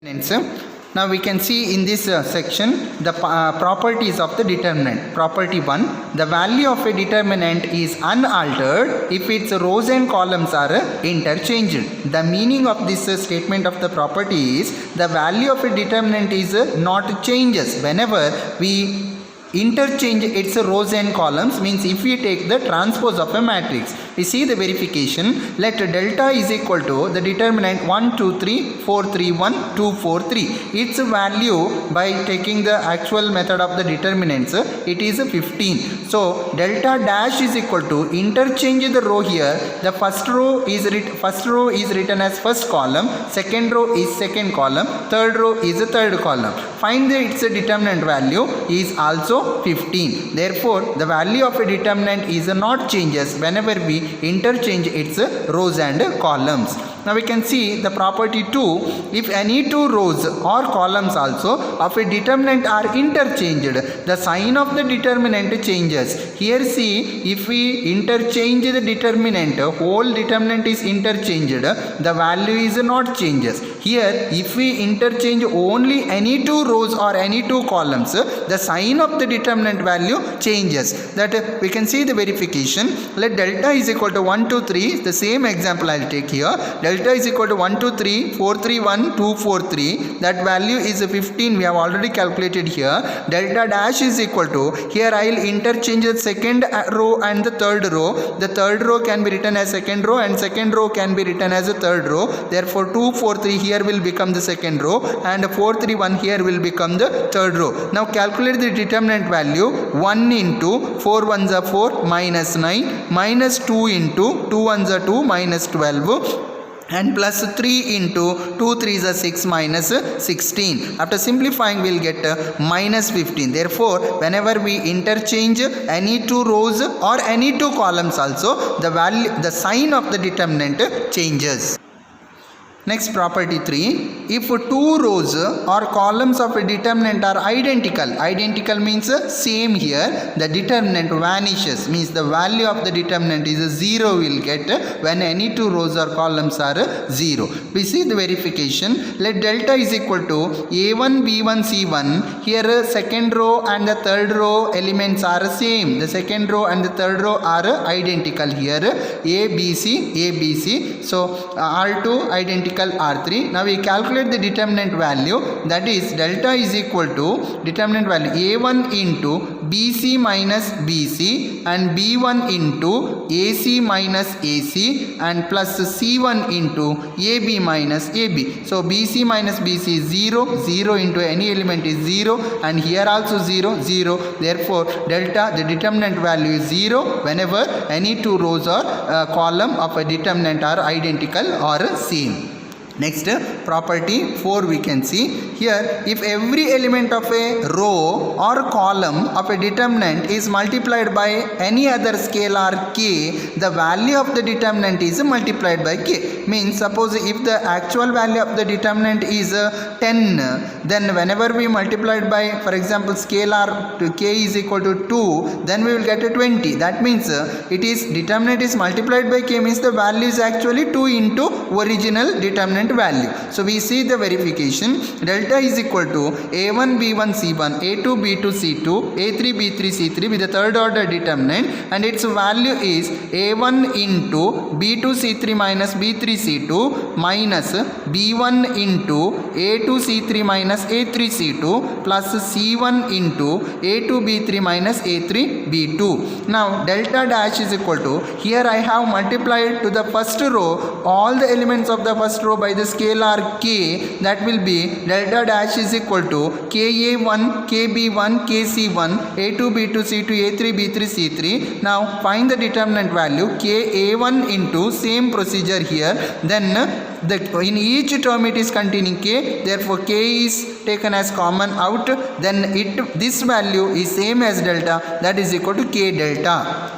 Now we can see in this section the properties of the determinant. Property 1, the value of a determinant is unaltered if its rows and columns are interchanged. The meaning of this statement of the property is the value of a determinant is not changes whenever we interchange its rows and columns. Means if we take the transpose of a matrix, we see the verification. Let delta is equal to the determinant 1 2 3 4 3 1 2 4 3. Its value by taking the actual method of the determinants, it is 15. So delta dash is equal to interchange the row here. The first row is written as first column, second row is second column, third row is third column. Find its determinant value is also 15. Therefore, the value of a determinant is not changes whenever we interchange its rows and columns. Now we can see the property 2. If any two rows or columns also of a determinant are interchanged, the sign of the determinant changes. Here see, if we interchange the determinant, whole determinant is interchanged, the value is not changes. Here if we interchange only any two rows or any two columns, the sign of the determinant value changes. That we can see the verification. Let delta is equal to 1 2 3. The same example I will take here. Delta is equal to 1 2 3 4 3 1 2 4 3. That value is 15. We have already calculated here. Delta dash is equal to, here I will interchange the second row and the third row. The third row can be written as second row and second row can be written as a third row. Therefore 2 4 3 here will become the second row and 4 3 1 here will become the third row. Now calculate the determinant value. 1 into 4 1s are 4 minus 9 minus 2 into 2 1s are 2 minus 12 and plus 3 into 2 3s are 6 minus 16. After simplifying we will get minus 15. Therefore whenever we interchange any two rows or any two columns also, the sign of the determinant changes. Next, property 3. If two rows or columns of a determinant are identical means same here, the determinant vanishes, means the value of the determinant is 0 will get when any two rows or columns are 0. We see the verification. Let delta is equal to A1 B1 C1. Here second row and the third row elements are same. The second row and the third row are identical here. A B C. So R2 identical R3. Now we calculate the determinant value, that is delta is equal to determinant value A1 into BC minus BC and B1 into AC minus AC and plus C1 into AB minus AB. So BC minus BC is 0, 0 into any element is 0 and here also 0, 0. Therefore delta, the determinant value is 0 whenever any two rows or column of a determinant are identical or same. Next, property 4 we can see. Here if every element of a row or column of a determinant is multiplied by any other scalar k, the value of the determinant is multiplied by k. Means suppose if the actual value of the determinant is 10, then whenever we multiplied by, for example, scalar to k is equal to 2, then we will get a 20. That means it is determinant is multiplied by k, means the value is actually 2 into original determinant value. So we see the verification. Delta is equal to A1 B1 C1, A2 B2 C2, A3 B3 C3 with the third order determinant, and its value is A1 into B2 C3 minus B3 C2 minus B1 into A2 C3 minus A3 C2 plus C1 into A2 B3 minus A3 B2. Now delta dash is equal to, here I have multiplied to the first row all the elements of the first row by the scalar k. That will be delta dash is equal to KA1, KB1, KC1, A2 B2 C2, A3 B3 C3. Now find the determinant value KA1 into same procedure here. Then in each term it is containing k, therefore k is taken as common out, then this value is same as delta, that is equal to k delta.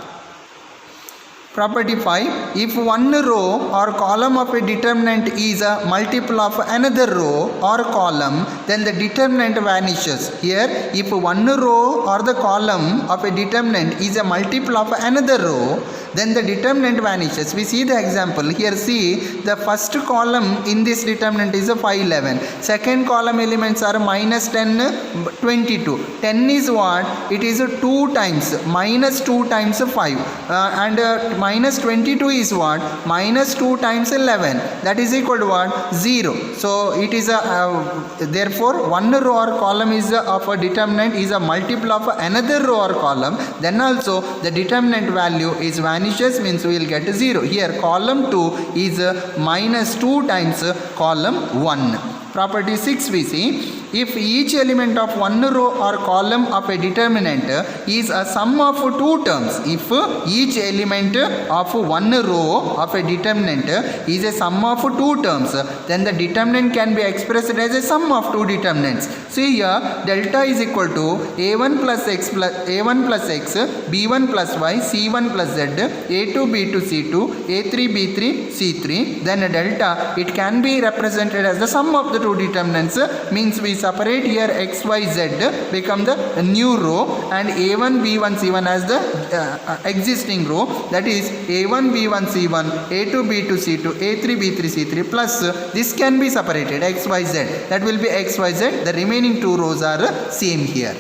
Property 5. If one row or column of a determinant is a multiple of another row or column, then the determinant vanishes. Here, if one row or the column of a determinant is a multiple of another row, then the determinant vanishes. We see the example. Here see, the first column in this determinant is a 5, 11. Second column elements are minus 10, 22. 10 is what? It is 2 times, minus 2 times 5. And minus 22 is what? Minus 2 times 11. That is equal to what? 0. So it is therefore one row or column is of a determinant is a multiple of another row or column. Then also the determinant value is vanishes, means we will get 0. Here column 2 is minus 2 times column 1. Property 6 we see. If each element of one row or column of a determinant is a sum of 2 terms, if each element of one row of a determinant is a sum of 2 terms, then the determinant can be expressed as a sum of 2 determinants. See here, delta is equal to a1 plus x, b1 plus y, c1 plus z, a2 b2 c2, a3 b3 c3. Then delta, it can be represented as the sum of the 2 determinants, means we separate here x, y, z, become the new row, and a1 b1 c1 as the existing row, that is a1 b1 c1, a2 b2 c2, a3 b3 c3, plus this can be separated x, y, z, that will be x, y, z. The remaining 2 rows are same here.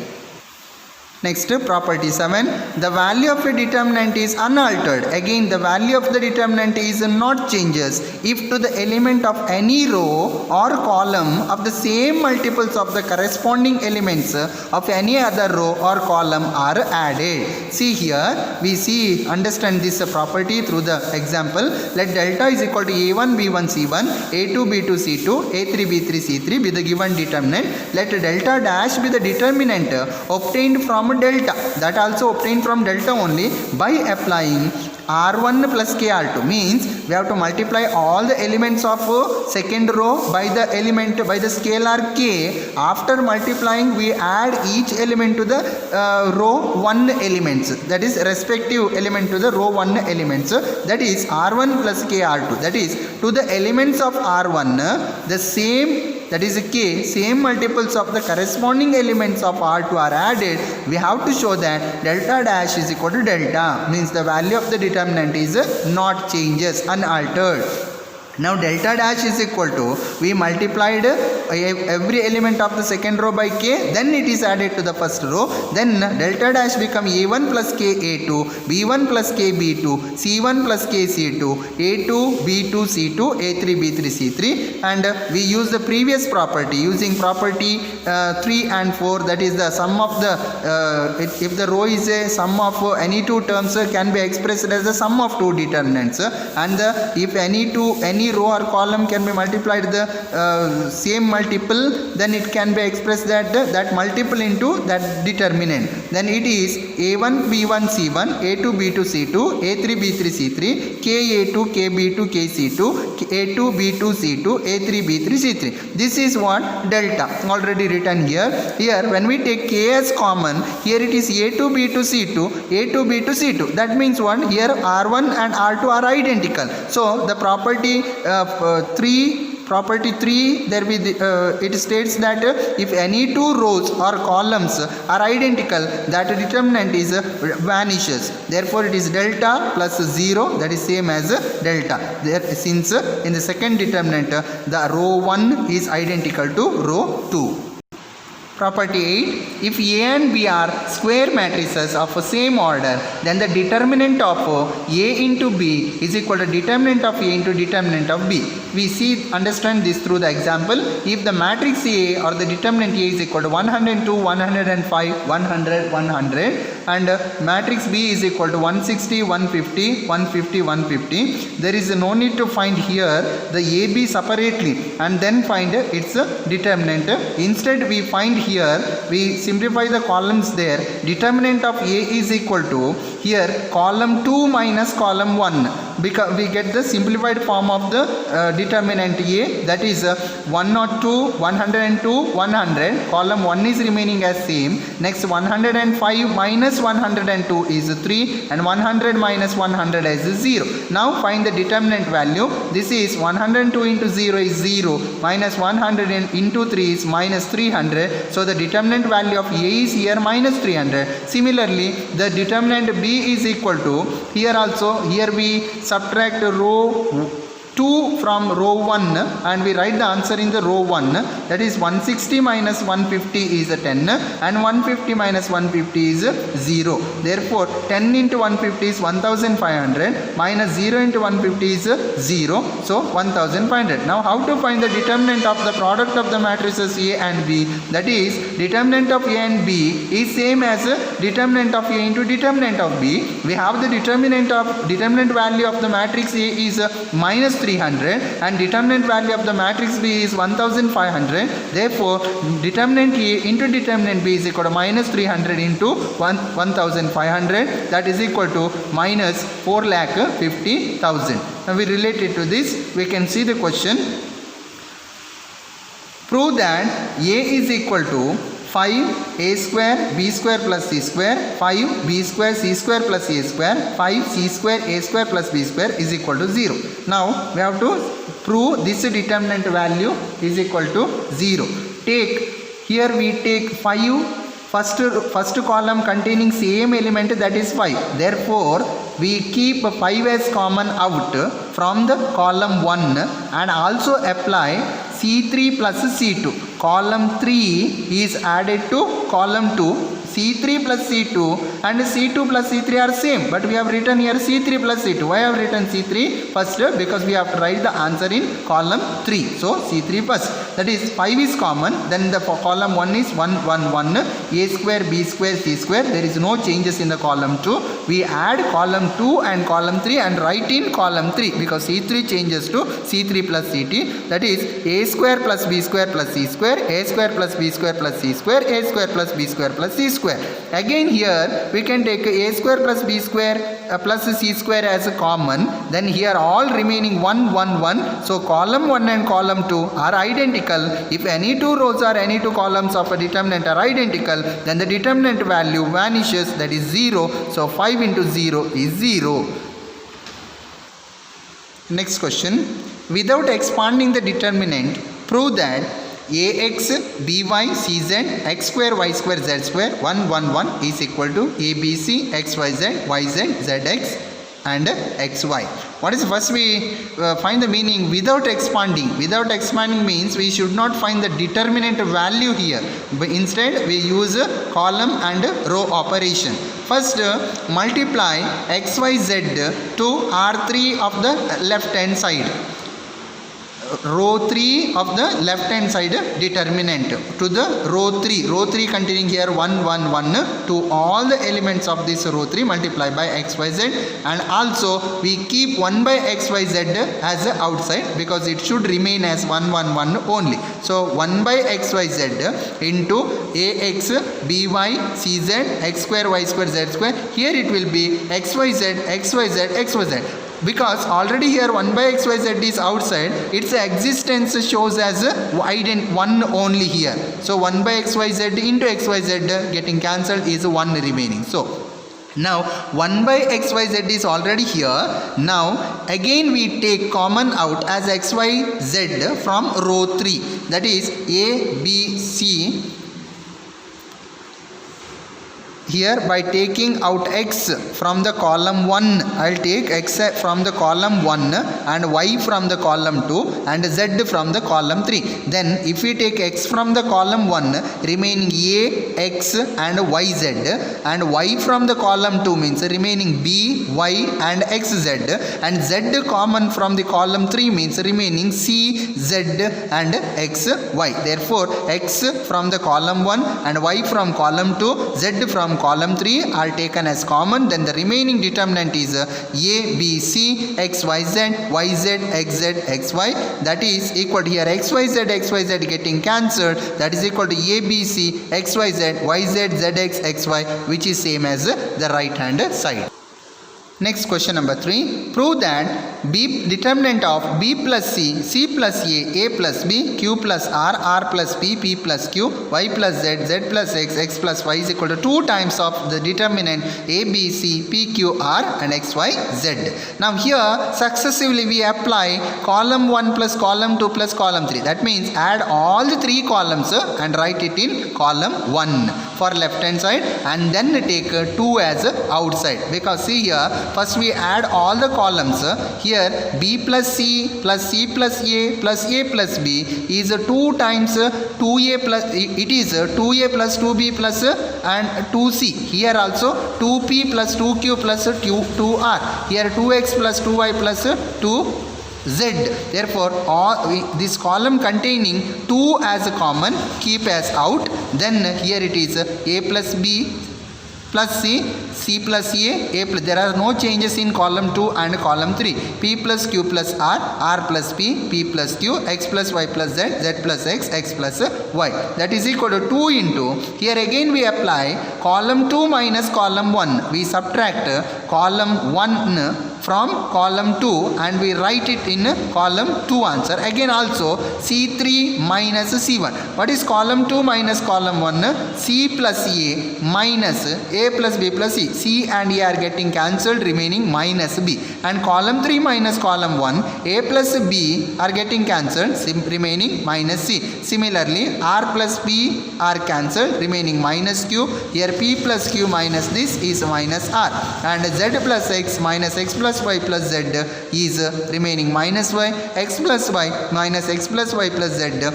Next, property 7. The value of a determinant is unaltered. Again, the value of the determinant is not changes if to the element of any row or column of the same multiples of the corresponding elements of any other row or column are added. See here, we understand this property through the example. Let delta is equal to a1 b1 c1, a2 b2 c2, a3 b3 c3 be the given determinant. Let delta dash be the determinant obtained from delta, that also obtained from delta only by applying r1 plus kr2, means we have to multiply all the elements of second row by the element by the scalar k. After multiplying, we add each element to the row 1 elements, that is respective element to the row 1 elements, that is r1 plus kr2, that is to the elements of r1 the same, that is k, same multiples of the corresponding elements of r2 are added. We have to show that delta dash is equal to delta, means the value of the determinant is not changes, unaltered. Now delta dash is equal to, we multiplied every element of the second row by k, then it is added to the first row, then delta dash become a1 plus k a2, b1 plus k b2, c1 plus k c2, a2 b2 c2, a3 b3 c3, and we use the previous property using property 3 and 4, that is the sum of the if the row is a sum of any 2 terms can be expressed as the sum of 2 determinants, and if any row or column can be multiplied the same multiple, then it can be expressed that multiple into that determinant. Then it is a1 b1 c1, a2 b2 c2, a3 b3 c3, ka2 kb2 kc2, a2 b2 c2, a3 b3 c3. This is what delta, already written here. Here when we take k as common, here it is a2 b2 c2, a2 b2 c2. That means what? Here r1 and r2 are identical. So the property 3, there be it states that if any 2 rows or columns are identical, that determinant is vanishes. Therefore it is delta plus 0, that is same as delta. There, since in the second determinant the row 1 is identical to row 2. Property 8. If A and B are square matrices of the same order, then the determinant of A into B is equal to determinant of A into determinant of B. We understand this through the example. If the matrix A or the determinant A is equal to 102, 105, 100, 100, and matrix B is equal to 160, 150, 150, 150, there is no need to find here the AB separately and then find its determinant. Instead we find here, we simplify the columns there. Determinant of A is equal to, here column 2 minus column 1. because we get the simplified form of the determinant A, that is 102, 102, 100. Column 1 is remaining as same. Next 105 minus 102 is 3 and 100 minus 100 is 0. Now find the determinant value. This is 102 into 0 is 0 minus 100 into 3 is minus 300. So the determinant value of A is here minus 300. Similarly, the determinant B is equal to, here also, here we subtract row 2 from row 1 and we write the answer in the row 1, that is 160 minus 150 is 10 and 150 minus 150 is 0. Therefore 10 into 150 is 1500 minus 0 into 150 is 0, so 1500. Now how to find the determinant of the product of the matrices A and B? That is, determinant of A and B is same as determinant of A into determinant of B. We have the determinant value of the matrix A is minus 300 and determinant value of the matrix B is 1500. Therefore determinant A into determinant B is equal to minus 300 into 1500, that is equal to minus 4,50,000. Now we relate it to this. We can see the question. Prove that A is equal to 5 a square b square plus c square, 5 b square c square plus a square, 5 c square a square plus b square is equal to 0. Now we have to prove this determinant value is equal to 0. Here we take 5, first column containing same element, that is 5. Therefore we keep 5 as common out from the column 1 and also apply C3 plus C2. Column 3 is added to column 2. C3 plus C2 and C2 plus C3 are same, but we have written here C3 plus C2. Why I have written C3 first? Because we have to write the answer in column 3. So C3 first. That is 5 is common. Then the column 1 is 1, 1, 1. A square, B square, C square. There is no changes in the column 2. We add column 2 and column 3 and write in column 3 because C3 changes to C3 plus CT. That is A square plus B square plus C square, A square plus B square plus C square, A square plus B square plus C square. Again here we can take A square plus B square plus C square as a common. Then here all remaining 1, 1, 1. So column 1 and column 2 are identical. If any two rows or any two columns of a determinant are identical, then the determinant value vanishes, that is 0. So 5 into 0 is 0. Next question. Without expanding the determinant, prove that ax, by, cz, x square, y square, z square, 1, 1, 1 is equal to abc, xyz, yz, zx and xy. What is first? We find the meaning without expanding. Without expanding means we should not find the determinant value here, but instead we use a column and a row operation. First multiply xyz to R3 of the left hand side, row 3 of the left hand side determinant to the row 3 containing here 1, 1, 1 to all the elements of this row 3 multiply by xyz, and also we keep 1 by xyz as outside because it should remain as 1, 1, 1 only. So 1 by xyz into ax, by, cz, x square, y square, z square. Here it will be xyz, xyz, xyz. Because already here 1 by xyz is outside, its existence shows as 1 only here. So 1 by xyz into xyz getting cancelled is 1 remaining. So now 1 by xyz is already here. Now again we take common out as xyz from row 3, that is a, b, c. Here by taking out x from the column 1, I will take x from the column 1 and y from the column 2 and z from the column 3. Then if we take x from the column 1, remaining a, x and yz, and y from the column 2 means remaining b, y and xz, and z common from the column 3 means remaining c, z and x, y. Therefore x from the column 1 and y from column 2, z from column 3 are taken as common. Then the remaining determinant is a, b, c, x, y, z, y, z, x, z, x, y. That is equal to here x, y, z, x, y, z getting cancelled. That is equal to a, b, c, x, y, z, y, z, z, x, x, y, which is same as the right hand side. Next question number 3. Prove that B determinant of B plus C plus A plus B, Q plus R plus P, P plus Q, Y plus Z, Z plus X plus Y is equal to 2 times of the determinant A, B, C, P, Q, R and X, Y, Z. Now here successively we apply column 1 plus column 2 plus column 3. That means add all the 3 columns and write it in column 1 for left hand side and then take 2 as outside, because see here first we add all the columns. Here B plus C plus A plus B is 2 times 2A plus, it is 2A plus 2B plus and 2C. Here also 2P plus 2Q plus 2R. Here 2X plus 2Y plus 2Z. Therefore this column containing 2 as a common keep as out. Then here it is A plus B plus C, C plus A plus, there are no changes in column 2 and column 3. P plus Q plus R plus P, P plus Q, X plus Y plus Z, Z plus X plus Y. That is equal to 2 into, here again we apply column 2 minus column 1. We subtract column 1 from column 2 and we write it in column 2 answer. Again also C3 minus C1. What is column 2 minus column 1? C plus A minus A plus B plus C. C and A are getting cancelled, remaining minus B. And column 3 minus column 1, A plus B are getting cancelled, remaining minus C. Similarly R plus B are cancelled, remaining minus Q. Here P plus Q minus this is minus R. And Z plus X minus X plus Y plus Z is remaining minus Y. X plus Y minus X plus Y plus Z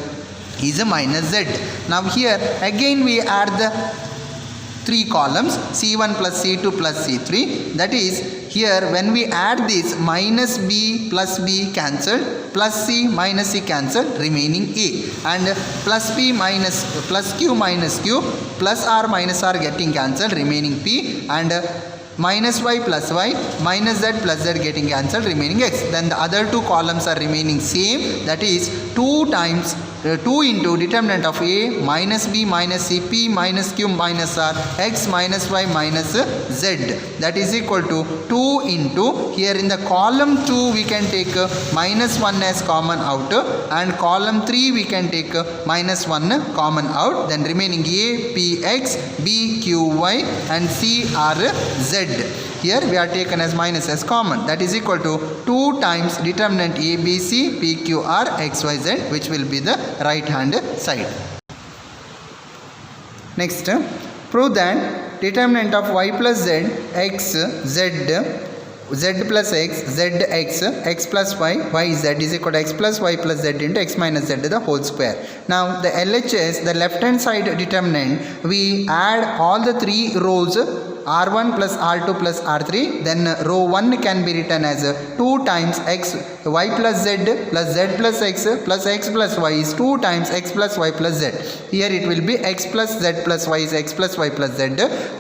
is a minus Z. Now here again we add the 3 columns C1 plus C2 plus C3. That is, here when we add this, minus B plus B cancelled, plus C minus C cancelled, remaining A. And plus P minus plus Q minus Q, plus R minus R getting cancelled, remaining P. And minus Y plus Y minus Z plus Z getting cancelled, remaining X. Then the other 2 columns are remaining same. That is 2 times 2 into determinant of A minus B minus C, P minus Q minus R, X minus Y minus Z. That is equal to 2 into, here in the column 2 we can take minus 1 as common out, and column 3 we can take minus 1 common out. Then remaining A, P, X, B, Q, Y and C, R, Z. Here we are taken as minus as common. That is equal to 2 times determinant A, B, C, P, Q, R, X, Y, Z, which will be the right hand side. Next, prove that determinant of Y plus Z, X, Z, Z plus X, ZX, X plus Y, YZ is equal to X plus Y plus Z into X minus Z the whole square. Now the LHS, the left hand side determinant, we add all the 3 rows R1 plus R2 plus R3, then row 1 can be written as 2 times X, Y plus Z plus X plus Y is 2 times X plus Y plus Z. Here it will be X plus Z plus Y is X plus Y plus Z,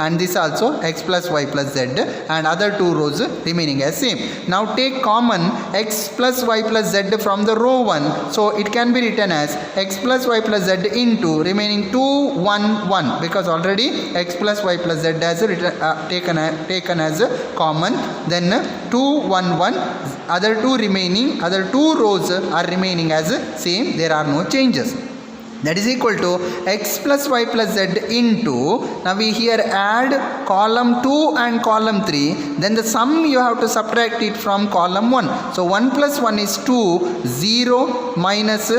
and this also X plus Y plus Z, and other 2 rows remaining as same. Now take common X plus Y plus Z from the row 1, so it can be written as X plus Y plus Z into remaining 2, 1, 1, because already X plus Y plus Z has written taken as common. Then 2, 1, 1, other 2 rows are remaining as same, there are no changes. That is equal to X plus Y plus Z into, now we here add column 2 and column 3, then the sum you have to subtract it from column 1. So 1 plus 1 is 2, 0 minus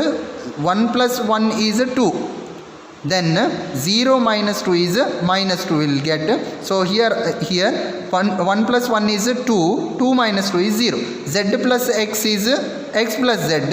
1 plus 1 is 2. Then 0 minus 2 is minus 2 will get. So here 1 plus 1 is 2, 2 minus 2 is 0. Z plus X is X plus Z,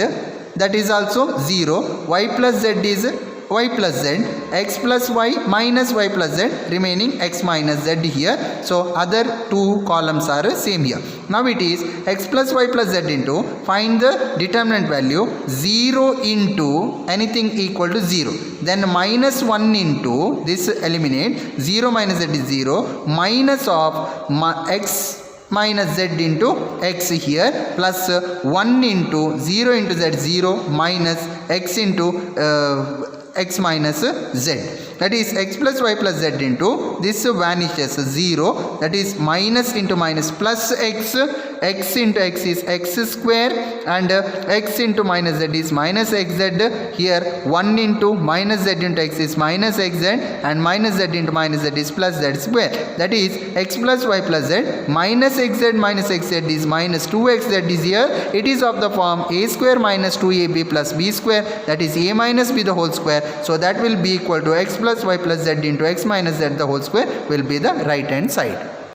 that is also 0. Y plus Z is Y plus Z, X plus Y minus Y plus Z, remaining X minus Z here. So other 2 columns are same here. Now it is X plus Y plus Z into, find the determinant value, 0 into anything equal to 0. Then minus 1 into, this eliminate, 0 minus Z is 0, minus of X minus Z into X here, plus 1 into 0 into Z, 0 minus X into X minus Z. that is x plus y plus z into this vanishes 0, that is minus into minus plus x, x into x is x square and x into minus z is minus xz. Here 1 into minus z into x is minus xz and minus z into minus z is plus z square, that is x plus y plus z minus xz is minus 2xz is here. It is of the form a square minus 2ab plus b square, that is a minus b the whole square. So that will be equal to x plus y plus z into x minus z the whole square will be the right hand side.